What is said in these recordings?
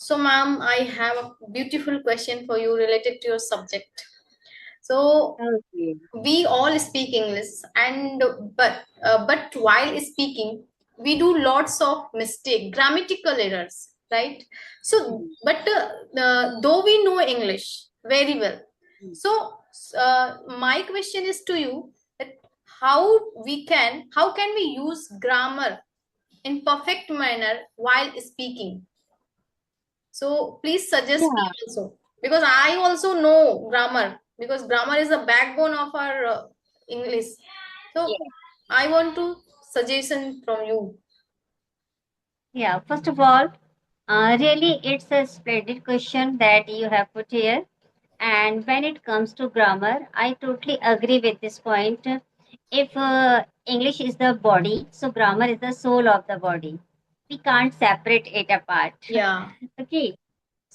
So, ma'am, I have a beautiful question for you related to your subject. So, Okay. we all speak English, and but while speaking, we do lots of mistake, grammatical errors, right? So, Mhm. though we know English very well, Mhm. so my question is to you that how can we use grammar in perfect manner while speaking? So please suggest me Yeah, also, because I also know grammar, because grammar is the backbone of our English. So yeah, I want to suggestion from you. yeah. First of all, really, it's a splendid question that you have put here. And when it comes to grammar, I totally agree with this point. If English is the body, so grammar is the soul of the body. We can't separate it apart. Yeah. Okay.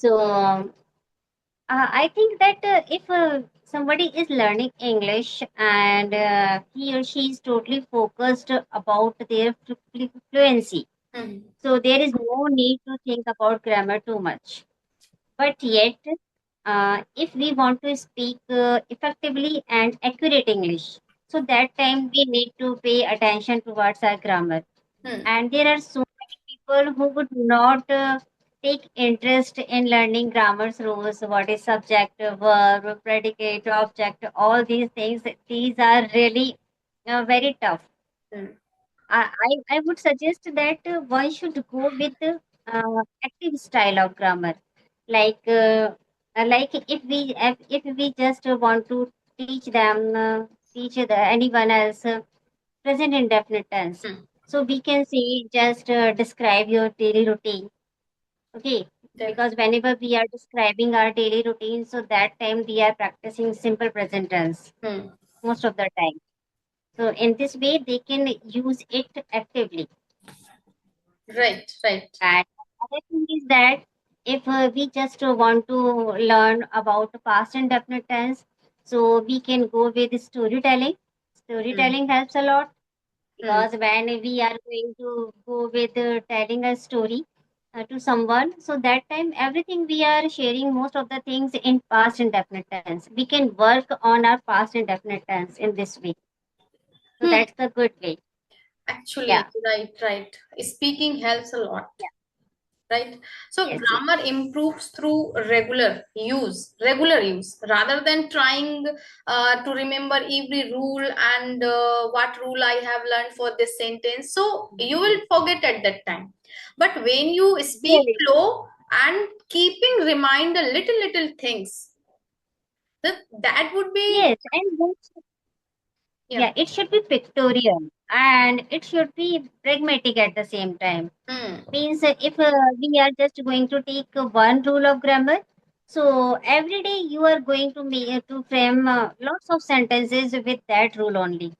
So I think that if somebody is learning English and he or she is totally focused about their fluency, Mhm. so there is no need to think about grammar too much. But yet, if we want to speak effectively and accurate English, so that time we need to pay attention towards our grammar. Hmm. And there are so many people who would not take interest in learning grammar's rules. What is subject, verb, predicate, object, all these things. These are really very tough. Hmm. I would suggest that one should go with active style of grammar. Like if we just want to teach them, teach anyone else present indefinite tense. Hmm. So we can say just describe your daily routine. Okay, Def- because whenever we are describing our daily routine, so that time we are practicing simple present tense hmm. most of the time. So in this way, they can use it actively. Right, right. And other thing is that if we just want to learn about past indefinite tense, so we can go with storytelling. Hmm. Storytelling helps a lot Hmm. because when we are going to go with telling a story to someone, so that time everything we are sharing most of the things in past indefinite tense. We can work on our past indefinite tense in this way. So Hmm. that's the good way. Actually, Yeah. right, right. Speaking helps a lot. Yeah. Right, so Yes. Yes. grammar improves through regular use rather than trying to remember every rule and what rule I have learned for this sentence, so you will forget at that time. But when you speak Yes. slow and keeping reminder little things, that would be. Yes. And Yeah. yeah, it should be pictorial and it should be pragmatic at the same time. Hmm. Means if we are just going to take one rule of grammar, so every day you are going to to frame lots of sentences with that rule only.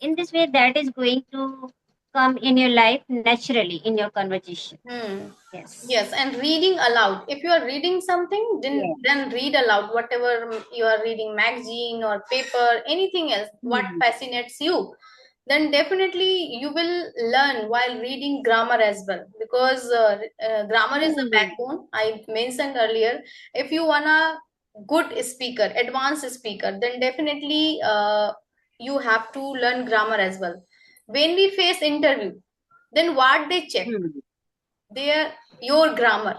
In this way, that is going to come in your life naturally in your conversation. Hmm. Yes. Yes, and reading aloud. If you are reading something, Yeah. then read aloud whatever you are reading, magazine or paper, anything else, what Mhm. fascinates you. Then definitely you will learn while reading grammar as well, because grammar is the Mhm. backbone. I mentioned earlier. If you wanna good speaker, advanced speaker, then definitely you have to learn grammar as well. When we face interview, then what they check? Mhm. Their your grammar,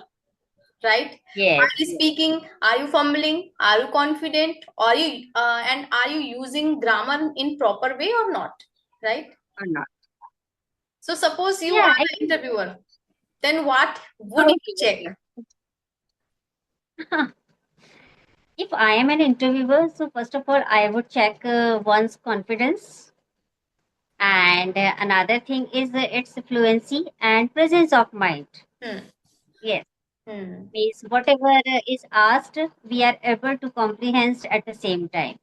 right? Yes. Are you Yes. speaking, are you fumbling, are you confident, are you and are you using grammar in proper way or not, right? Or not. So suppose you Yeah. are the Actually. interviewer, then what would you Okay. check? Okay. If I am an interviewer, so first of all, I would check one's confidence. And another thing is its fluency and presence of mind. Hmm. Yes, Hmm. means whatever is asked, we are able to comprehend at the same time.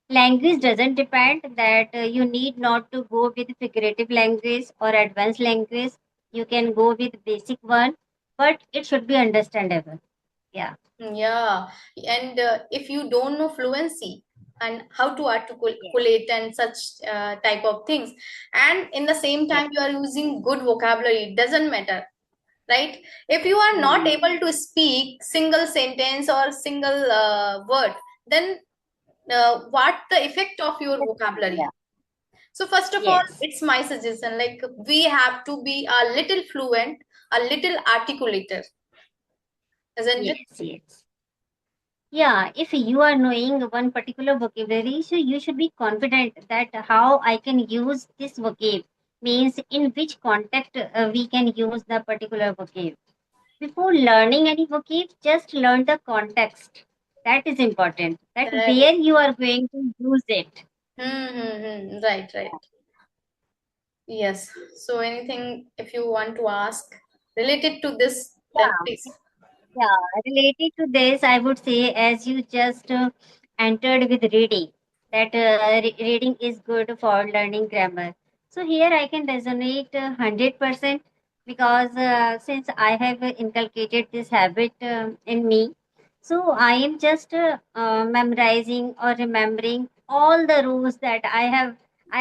Language doesn't depend that you need not to go with figurative language or advanced language. You can go with basic one, but it should be understandable. Yeah. Yeah, and if you don't know fluency and how to Yes. articulate and such type of things, and in the same Yes. time you are using good vocabulary, it doesn't matter. right? If you are not able to speak single sentence or single word, then what the effect of your vocabulary? Yeah. So first of all, Yes. it's my suggestion, like we have to be a little fluent, a little articulator, isn't it? Yes. Yes. Yeah, if you are knowing one particular vocabulary, so you should be confident that how I can use this vocab, means in which context we can use the particular vocab. Before learning any vocab, just learn the context. That is important. That Correct. where you are going to use it. Right, right. Yes. So anything if you want to ask related to this, then Yeah, please. yeah. Related to this, I would say, as you just entered with reading, that reading is good for learning grammar. So here I can resonate 100% because since I have inculcated this habit in me, so I am just memorizing or remembering all the rules that I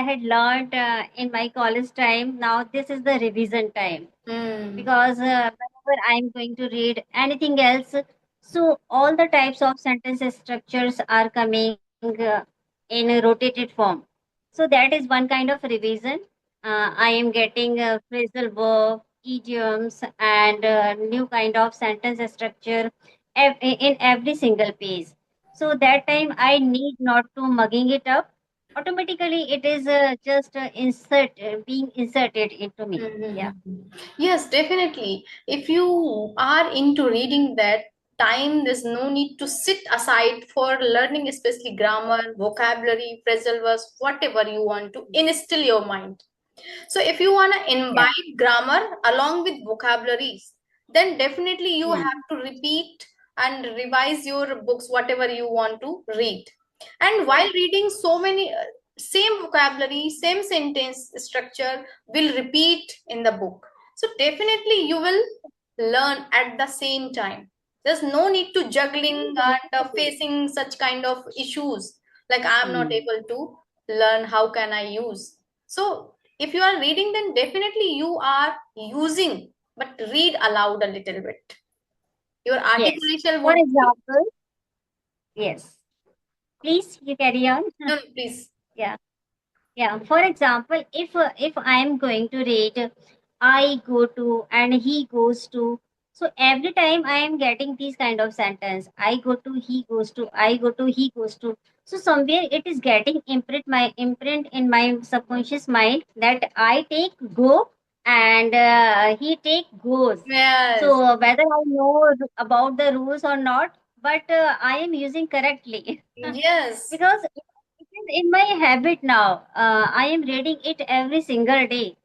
had learned in my college time. Now this is the revision time Hmm. because whenever I'm going to read anything else, so all the types of sentence structures are coming in a rotated form. So that is one kind of revision. I am getting phrasal verb, idioms, and new kind of sentence structure in every single page. So that time I need not to mugging it up. Automatically, it is just being inserted into me. Yeah. Yes, definitely. If you are into reading that time, there's no need to sit aside for learning, especially grammar, vocabulary, phrasal verbs, whatever you want to instill your mind. So if you want to Yeah. imbibe grammar along with vocabularies, then definitely you Hmm. have to repeat and revise your books, whatever you want to read. And while reading, so many same vocabulary, same sentence structure will repeat in the book. So definitely you will learn at the same time. There's no need to juggling and facing such kind of issues like I'm not Hmm. able to learn, how can I use? So if you are reading, then definitely you are using, but read aloud a little bit. Your Yes. articulation For would be, example, yes. Please, you carry on. no, no, please. Yeah. Yeah. For example, if I am going to read, I go to and he goes to. So every time I am getting these kind of sentence, I go to, he goes to, I go to, he goes to. So somewhere it is getting imprint in my subconscious mind that I take go and he take goes. Yes, So whether I know about the rules or not, but I am using correctly yes. because it is in my habit now. I am reading it every single day.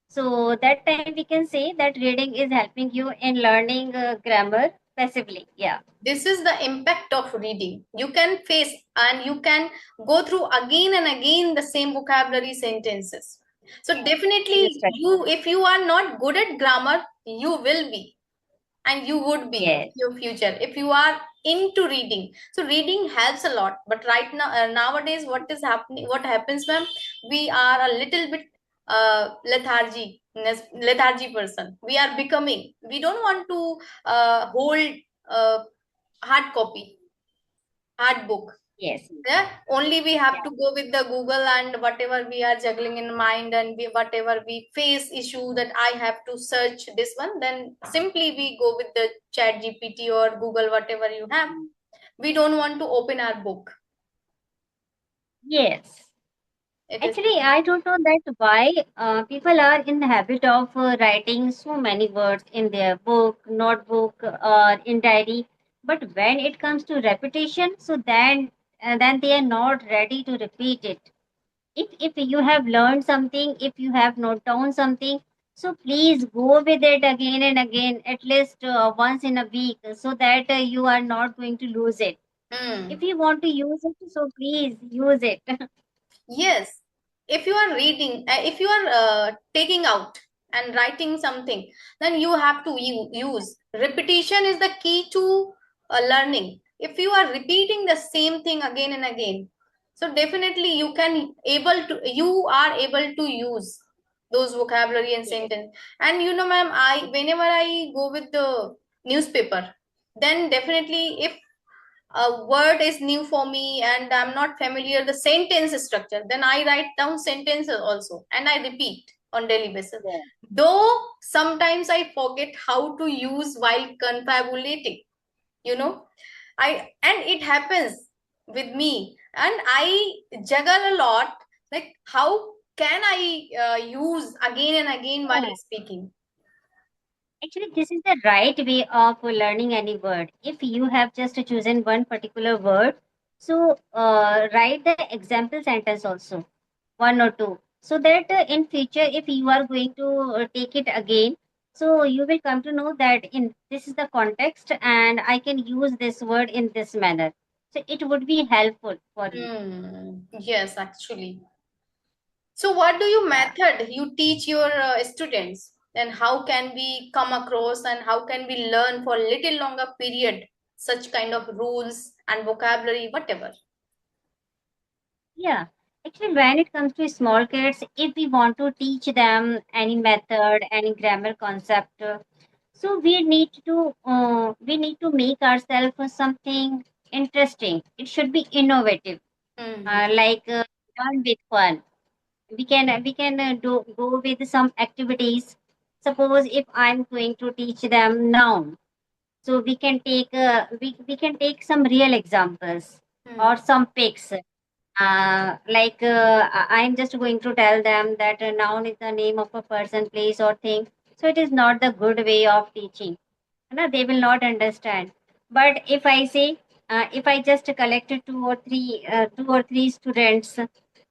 So that time we can say that reading is helping you in learning grammar passively. Yeah. This is the impact of reading. You can face and you can go through again and again the same vocabulary sentences. So definitely Yes. you, if you are not good at grammar, you will be and you would be Yes. in your future if you are into reading. So reading helps a lot, but right now nowadays what is happening, what happens, ma'am, we are a little bit lethargy person we are becoming. We don't want to hold uh, hard copy, hard book. Yes. Yeah, only we have Yeah. to go with the Google and whatever we are juggling in mind, and whatever we face issue that I have to search this one, then simply we go with the chat GPT or Google, whatever you have. We don't want to open our book. Yes. It is. Actually, I don't know that why people are in the habit of writing so many words in their book, notebook, or in diary. But when it comes to repetition, so then they are not ready to repeat it. If you have learned something, if you have noted down something, so please go with it again and again, at least once in a week, so that you are not going to lose it. If Hmm. you want to use it, so please use it. Yes, if you are reading, if you are taking out and writing something, then you have to use. Repetition is the key to learning. If you are repeating the same thing again and again, so definitely you are able to use. those vocabulary and Yes. sentence. And you know, ma'am, I whenever I go with the newspaper, then definitely if a word is new for me and I'm not familiar the sentence structure, then I write down sentences also and I repeat on daily basis. Yeah. Though sometimes I forget how to use while confabulating, you know, I and it happens with me and I juggle a lot. Like how can I use again and again while No. speaking? Actually, this is the right way of learning any word. If you have just chosen one particular word, so write the example sentence also, one or two, so that in future, if you are going to take it again, so you will come to know that in this is the context, and I can use this word in this manner. So it would be helpful for you. Yes, actually. So, what do you Yeah. method you teach your students? And how can we come across and how can we learn for a little longer period such kind of rules and vocabulary, whatever? Yeah. Actually, when it comes to small kids, if we want to teach them any method, any grammar concept, so we need to make ourselves something interesting. It should be innovative, Mm-hmm. like learn with fun. We can do go with some activities. Suppose if I'm going to teach them noun, so we can take some real examples or some pics. I'm just going to tell them that a noun is the name of a person, place, or thing. So it is not the good way of teaching. No, they will not understand. But if I say, if I just collected two or three students,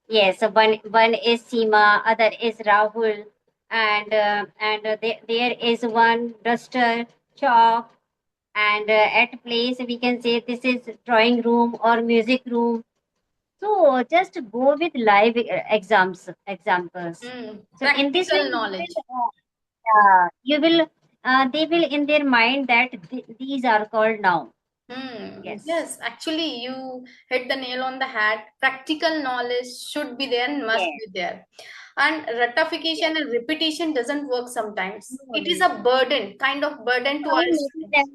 yes, one is Seema, other is Rahul, and there is one duster, chalk, and at place we can say this is drawing room or music room. So just go with live examples. So in this way, Practical knowledge. you will they will in their mind that these are called noun. Yes. Yes, actually, you hit the nail on the head. Practical knowledge should be there and must Yes. be there. And Yes. ratification and repetition doesn't work sometimes. No, It is no. a burden, kind of burden to our students.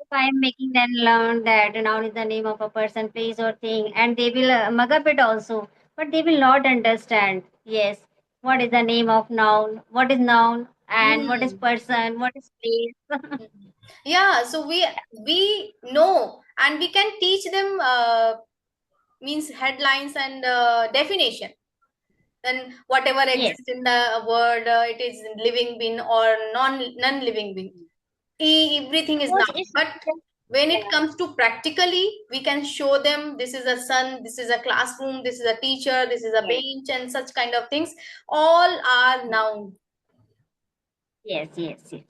If I am making them learn that noun is the name of a person, place, or thing, and they will mug up it also, but they will not understand. Yes, what is the name of noun? What is noun? And what is Hmm. person? What is place? Yeah, so we know and we can teach them means headlines and definition. Then whatever Yes. exists in the word, it is living being or non-living being. Everything is Suppose now. if But when it yeah, comes to practically, we can show them this is a sun, this is a classroom, this is a teacher, this is a yes, bench, and such kind of things. All are noun. yes, yes, yes.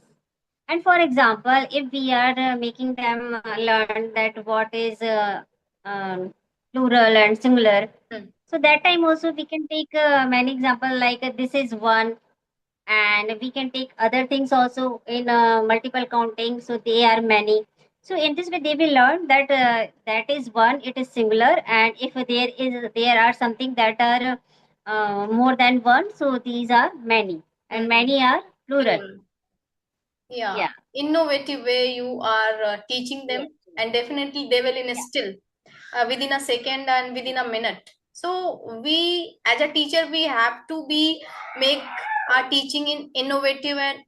And for example, if we are making them learn that what is plural and singular, Hmm. so that time also we can take many example like this is one, and we can take other things also in multiple counting. So they are many. So in this way, they will learn that that is one, it is singular, and if there are something that are more than one, so these are many, and Hmm. many are plural. Plural. Yeah, Yeah. innovative way you are teaching them, Yes. and definitely they will Yeah. instill within a second and within a minute. So we, as a teacher, we have to be make our teaching in innovative and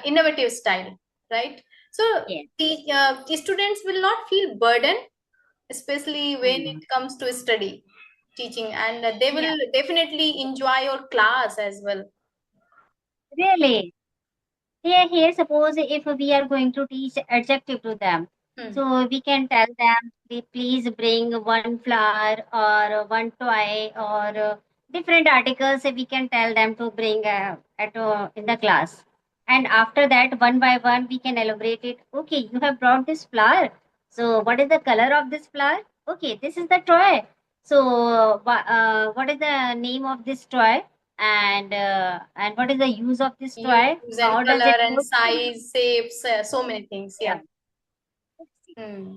innovative style, right? So Yes. students will not feel burden, especially when it Mm. comes to study teaching, and they Yeah. will definitely enjoy your class as well. Really. Here, suppose if we are going to teach adjective to them, Hmm. so we can tell them, please bring one flower or one toy or different articles. We can tell them to bring in the class. And after that, one by one, we can elaborate it. Okay, you have brought this flower. So, what is the color of this flower? Okay, this is the toy. So, what is the name of this toy? And what is the use of this toy? Use and How does color it and look? size, shapes, so many things. Yeah. Yeah. Hmm.